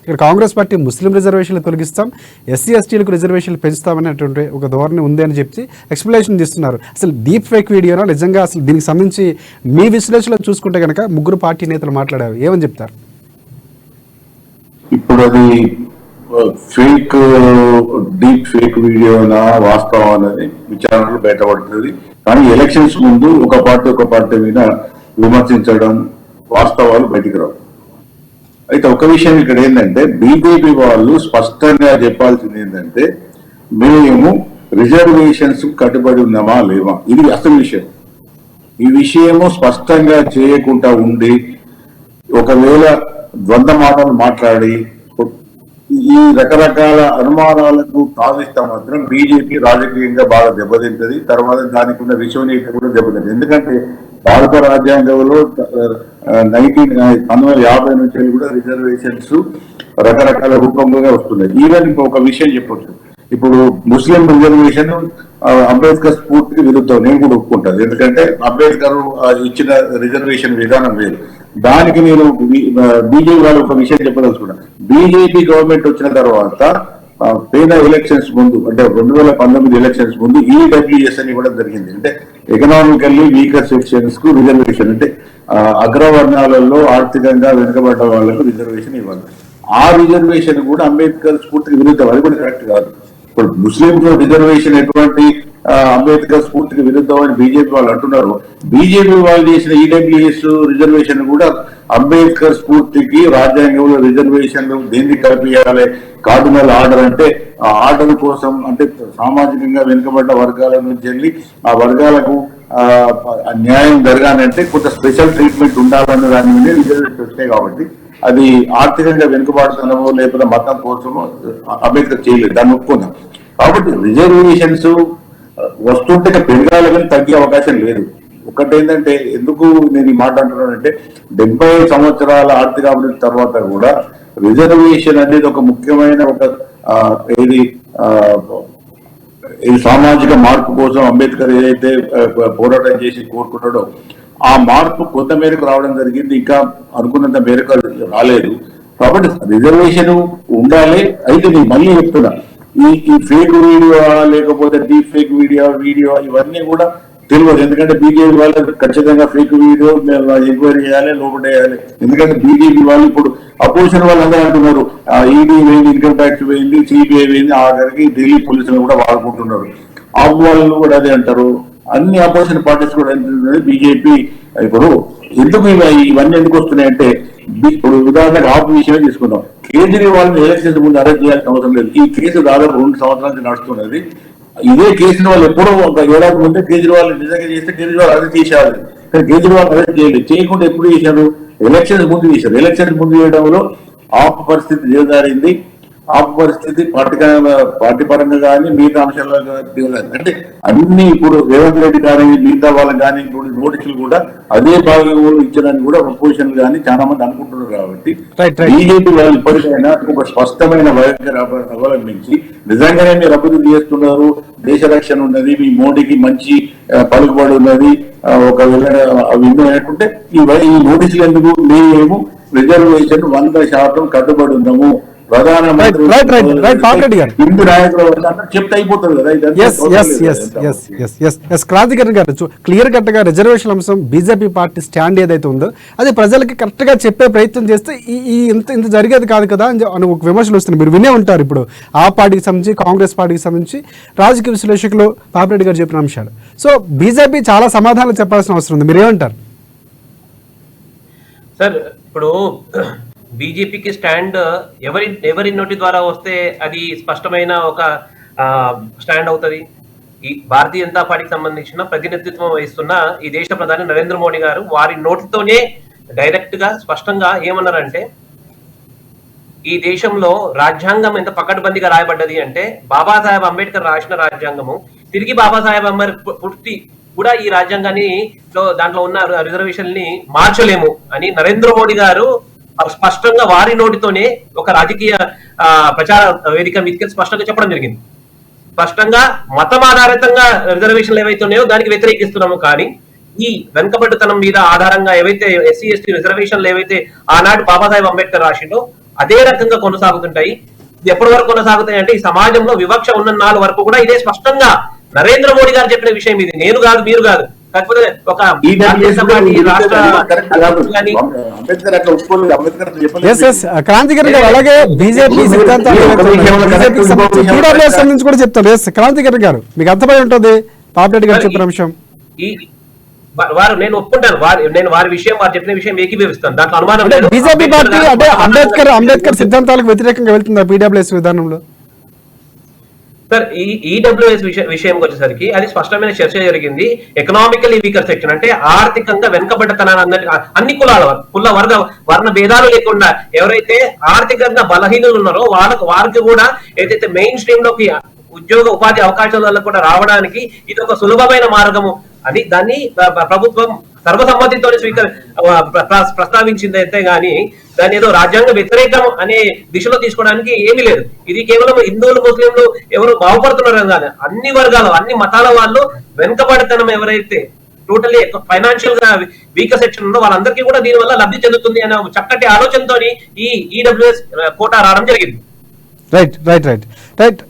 ఇక్కడ Congress party Muslim రిజర్వేషన్లు తొలగిస్తాం, SC ఎస్టీలకు రిజర్వేషన్లు పెంచుతామనేటువంటి ఒక ధోరణి ఉంది అని చెప్పి ఎక్స్ప్లెనేషన్ చేస్తున్నారు. అసలు డీప్ ఫేక్ వీడియోనా నిజంగా? అసలు దీనికి సంబంధించి మీ విశ్లేషణలో చూసుకుంటే కనుక ముగ్గురు పార్టీ నేతలు మాట్లాడారు, ఏమని చెప్తారు? ఇప్పుడు అది ఫేక్, డీప్ ఫేక్ వీడియోనా వాస్తవం అనేది విచారణలో బయటపడుతుంది. కానీ ఎలక్షన్స్ ముందు ఒక పార్టీ మీద విమర్శించడం, వాస్తవాలు బయటికి రావు. అయితే ఒక విషయం ఇక్కడ ఏంటంటే, బీజేపీ వాళ్ళు స్పష్టంగా చెప్పాల్సింది ఏంటంటే, మేము రిజర్వేషన్స్ కట్టుబడి ఉన్నామా లేవా, ఇది అసలు విషయం. ఈ విషయము స్పష్టంగా చేయకుండా ఉండి ఒకవేళ ద్వంద్వ మాటలు మాట్లాడి ఈ రకరకాల అనుమానాలకు తావిస్తా మాత్రం బీజేపీ రాజకీయంగా బాగా దెబ్బతింటది. తర్వాత దానికి ఉన్న విశ్వనీయత కూడా దెబ్బతింటది. ఎందుకంటే భారత రాజ్యాంగంలో 1950 నుంచి కూడా రిజర్వేషన్స్ రకరకాల రూపంగా వస్తున్నాయి. ఈవెన్ ఒక విషయం చెప్పొచ్చు, ఇప్పుడు ముస్లిం రిజర్వేషన్ అంబేద్కర్ స్ఫూర్తికి విరుద్ధం నేను కూడా ఒప్పుకుంటాను. ఎందుకంటే అంబేద్కర్ ఇచ్చిన రిజర్వేషన్ విధానం వేరు. దానికి నేను బీజేపీ వాళ్ళు ఒక విషయం చెప్పదలుచుకున్నా. బీజేపీ గవర్నమెంట్ వచ్చిన తర్వాత పేద ఎలక్షన్స్ ముందు, అంటే 2019 ఎలక్షన్స్ ముందు ఈడబ్ల్యూఎస్ అని ఇవ్వడం జరిగింది. అంటే ఎకనామికల్లీ వీకర్ సెక్షన్స్ కు రిజర్వేషన్, అంటే అగ్రవర్ణాలలో ఆర్థికంగా వెనుకబడ్డ వాళ్లకు రిజర్వేషన్ ఇవ్వాలి. ఆ రిజర్వేషన్ కూడా అంబేద్కర్ స్ఫూర్తికి విరుద్ధం, అది కూడా కరెక్ట్ కాదు. ఇప్పుడు ముస్లిం రిజర్వేషన్ ఎటువంటి అంబేద్కర్ స్ఫూర్తికి విరుద్ధం అని బీజేపీ వాళ్ళు అంటున్నారు. బీజేపీ వాళ్ళు చేసిన ఈడబ్ల్యూఎస్ రిజర్వేషన్ కూడా అంబేద్కర్ స్ఫూర్తికి, రాజ్యాంగంలో రిజర్వేషన్లు దేన్ని కల్పించాలి, కార్డినల్ ఆర్డర్ అంటే ఆ ఆర్డర్ కోసం, అంటే సామాజికంగా వెనుకబడ్డ వర్గాల నుంచి వెళ్ళి ఆ వర్గాలకు న్యాయం జరగాలంటే కొంత స్పెషల్ ట్రీట్మెంట్ ఉండాలన్న దాని మీద రిజర్వేషన్ వచ్చాయి. కాబట్టి అది ఆర్థికంగా వెనుకబాటుతనమో లేకపోతే మతం కోసమో అంబేద్కర్ చేయలేదు, దాన్ని ఒప్పుకుందాం. కాబట్టి రిజర్వేషన్స్ వస్తుంటే పెరగాలి కానీ తగ్గే అవకాశం లేదు. ఒకటేంటంటే, ఎందుకు నేను ఈ మాట అంటున్నానంటే, 70 సంవత్సరాల ఆర్థిక అభివృద్ధి తర్వాత కూడా రిజర్వేషన్ అనేది ఒక ముఖ్యమైన ఒక ఇది సామాజిక మార్పు కోసం అంబేద్కర్ ఏదైతే పోరాటం చేసి కోరుకున్నాడో ఆ మార్పు కొంత మేరకు రావడం జరిగింది, ఇంకా అనుకున్నంత మేరకు రాలేదు. కాబట్టి రిజర్వేషన్ ఉండాలి. అయితే నేను మళ్ళీ చెప్తున్నా, ఈ ఫేక్ వీడియో లేకపోతే డీప్ ఫేక్ వీడియో ఇవన్నీ కూడా తెలియదు. ఎందుకంటే బీజేపీ వాళ్ళు ఖచ్చితంగా ఫేక్ వీడియో ఎంక్వైరీ చేయాలి, లోపడేయాలి. ఎందుకంటే బీజేపీ వాళ్ళు ఇప్పుడు అపోజిషన్ వాళ్ళు అందరూ అంటున్నారు ఈడీ వేయింది, ఇన్కమ్ ట్యాక్స్ వేయింది, సిబిఐ వేయింది, ఆఖరికి ఢిల్లీ పోలీసులు కూడా వాడుకుంటున్నారు. ఆ వాళ్ళు కూడా అదే అంటారు. అన్ని అపోజిషన్ పార్టీస్ కూడా బీజేపీ ఇప్పుడు ఎందుకు ఇవన్నీ ఎందుకు వస్తున్నాయంటే, ఇప్పుడు ఉదాహరణకు ఆపు విషయమే తీసుకుందాం. కేజ్రీవాల్ ఎలక్షన్స్ ముందు అరెస్ట్ చేయాల్సిన అవసరం లేదు. ఈ కేసు దాదాపు 2 సంవత్సరాల నుంచి నడుస్తున్నది. ఇదే కేసుని వాళ్ళు ఎప్పుడో ఒక ఏడాది ముందే కేజ్రీవాల్ నిజంగా చేస్తే కేజ్రీవాల్ అరెస్ట్ చేసేయాలి. కానీ కేజ్రీవాల్ అరెస్ట్ చేయలేదు. చేయకుండా ఎప్పుడు చేశారు? ఎలక్షన్స్ ముందు చేశారు. ఎలక్షన్స్ ముందు చేయడంలో ఆపు పరిస్థితి దిగజారింది. ఆపు పరిస్థితి పార్టీ పరంగా కానీ మిగతా అంశాల్లో అంటే అన్ని ఇప్పుడు రేవంత్ రెడ్డి కానీ మిగతా వాళ్ళకి కానీ ఇప్పుడు నోటీసులు కూడా అదే భాగంలో ఇచ్చడానికి కూడా అపోజిషన్ కానీ చాలా మంది అనుకుంటున్నారు. కాబట్టి బీజేపీ వాళ్ళు ఇప్పటికైనా ఒక స్పష్టమైన వైఖరి అవలంబించి నిజంగానే మీరు అభివృద్ధి చేస్తున్నారు, దేశ రక్షణ ఉన్నది, మీ మోడీకి మంచి పలుకుబడి ఉన్నది, ఒకవేళ అవి ఏంటంటే ఈ నోటీసులు ఎందుకు, మేము రిజర్వేషన్ 100% కట్టుబడి ఉన్నాము, ప్రధానమంత్రి చెప్తే అయిపోతుంది కదా. క్రాంతికరణ్ గారు, క్లియర్ కట్ గా రిజర్వేషన్ అంశం బీజేపీ పార్టీ స్టాండ్ ఏదైతే ఉందో అది ప్రజలకి కరెక్ట్ గా చెప్పే ప్రయత్నం చేస్తే ఇంత జరిగేది కాదు కదా అని ఒక విమర్శలు వస్తున్నాయి. మీరు వినే ఉంటారు. ఇప్పుడు ఆ పార్టీకి సంబంధించి, కాంగ్రెస్ పార్టీకి సంబంధించి రాజకీయ విశ్లేషకులు పాపిరెడ్డి గారు చెప్పిన అంశాలు. సో బీజేపీ చాలా సమాధానాలు చెప్పాల్సిన అవసరం ఉంది. మీరేమంటారు సార్? ఇప్పుడు బీజేపీకి స్టాండ్ ఎవరి నోటి ద్వారా వస్తే అది స్పష్టమైన ఒక స్టాండ్ అవుతుంది. ఈ భారతీయ జనతా పార్టీకి సంబంధించిన ప్రతినిధిత్వం వహిస్తున్న ఈ దేశ ప్రధాని నరేంద్ర మోడీ గారు వారి నోటితోనే డైరెక్ట్ గా స్పష్టంగా ఏమన్నారంటే, ఈ దేశంలో రాజ్యాంగం ఎంత పకడ్బందీగా రాయబడ్డది అంటే, బాబాసాహెబ్ అంబేద్కర్ రాసిన రాజ్యాంగము తిరిగి బాబాసాహెబ్ పూర్తి కూడా ఈ రాజ్యాంగాన్ని దాంట్లో ఉన్న రిజర్వేషన్ ని మార్చలేము అని నరేంద్ర మోడీ గారు స్పష్టంగా వారి నోటితోనే ఒక రాజకీయ ప్రచార వేదిక మీదకి స్పష్టంగా చెప్పడం జరిగింది. స్పష్టంగా మతం ఆధారితంగా రిజర్వేషన్లు ఏవైతే ఉన్నాయో దానికి వ్యతిరేకిస్తున్నాము, కానీ ఈ వెనుకబడ్డతనం మీద ఆధారంగా ఏవైతే ఎస్సీ ఎస్టీ రిజర్వేషన్లు ఏవైతే ఆనాడు బాబాసాహెబ్ అంబేద్కర్ రాసిండో అదే రకంగా కొనసాగుతుంటాయి. ఇది ఎప్పటి వరకు కొనసాగుతాయి అంటే ఈ సమాజంలో వివక్ష ఉన్న నాడు వరకు కూడా ఇదే స్పష్టంగా నరేంద్ర మోడీ గారు చెప్పిన విషయం ఇది. నేను కాదు, మీరు కాదు. కాకపోతే ఒక క్రాంతికర్ గారు అలాగే బీజేపీ సిద్ధాంతాలు నుంచి కూడా చెప్తారు. క్రాంతికర్ గారు మీకు అర్థమై ఉంటుంది పాపిరెడ్డి గారు చెప్పిన అంశం. వారు నేను ఒప్పుకుంటాను, నేను వారి విషయం, వారు చెప్పిన విషయం ఏకీభవిస్తాను, దాంట్లో అనుమానం లేదు. బీజేపీ పార్టీ అంటే అంబేద్కర్ సిద్ధాంతాలకు వ్యతిరేకంగా వెళ్తుందా పీడబ్ల్యూఎస్ విధానంలో? సార్, ఈ ఈడబ్ల్యూఎస్ విషయం వచ్చేసరికి అది స్పష్టమైన చర్చ జరిగింది. ఎకనామికలీ వీకర్ సెక్షన్ అంటే ఆర్థికంగా వెనుకబడ్డతనాన్ని అన్ని కుల వర్ణ భేదాలు లేకుండా ఎవరైతే ఆర్థికంగా బలహీనులు ఉన్నారో వారికి కూడా ఏదైతే మెయిన్ స్ట్రీమ్ లోకి ఉద్యోగ ఉపాధి అవకాశాల కూడా రావడానికి ఇది ఒక సులభమైన మార్గము అని దాన్ని ప్రభుత్వం సర్వసమ్మతితో ప్రస్తావించింది అయితే గాని దాని ఏదో రాజ్యాంగ వ్యతిరేకం అనే దిశలో తీసుకోవడానికి ఏమీ లేదు. ఇది కేవలం హిందువులు ముస్లింలు ఎవరు బాగుపడుతున్నారు కాదు, అన్ని వర్గాలు అన్ని మతాల వాళ్ళు వెనుకబడితనం ఎవరైతే టోటల్లీ ఫైనాన్షియల్ గా వీకర్ సెక్షన్ ఉందో వాళ్ళందరికీ కూడా దీని వల్ల లబ్ధి చెందుతుంది అనే చక్కటి ఆలోచనతో ఈ ఈడబ్ల్యూఎస్ కోటా రావడం జరిగింది. Right right right right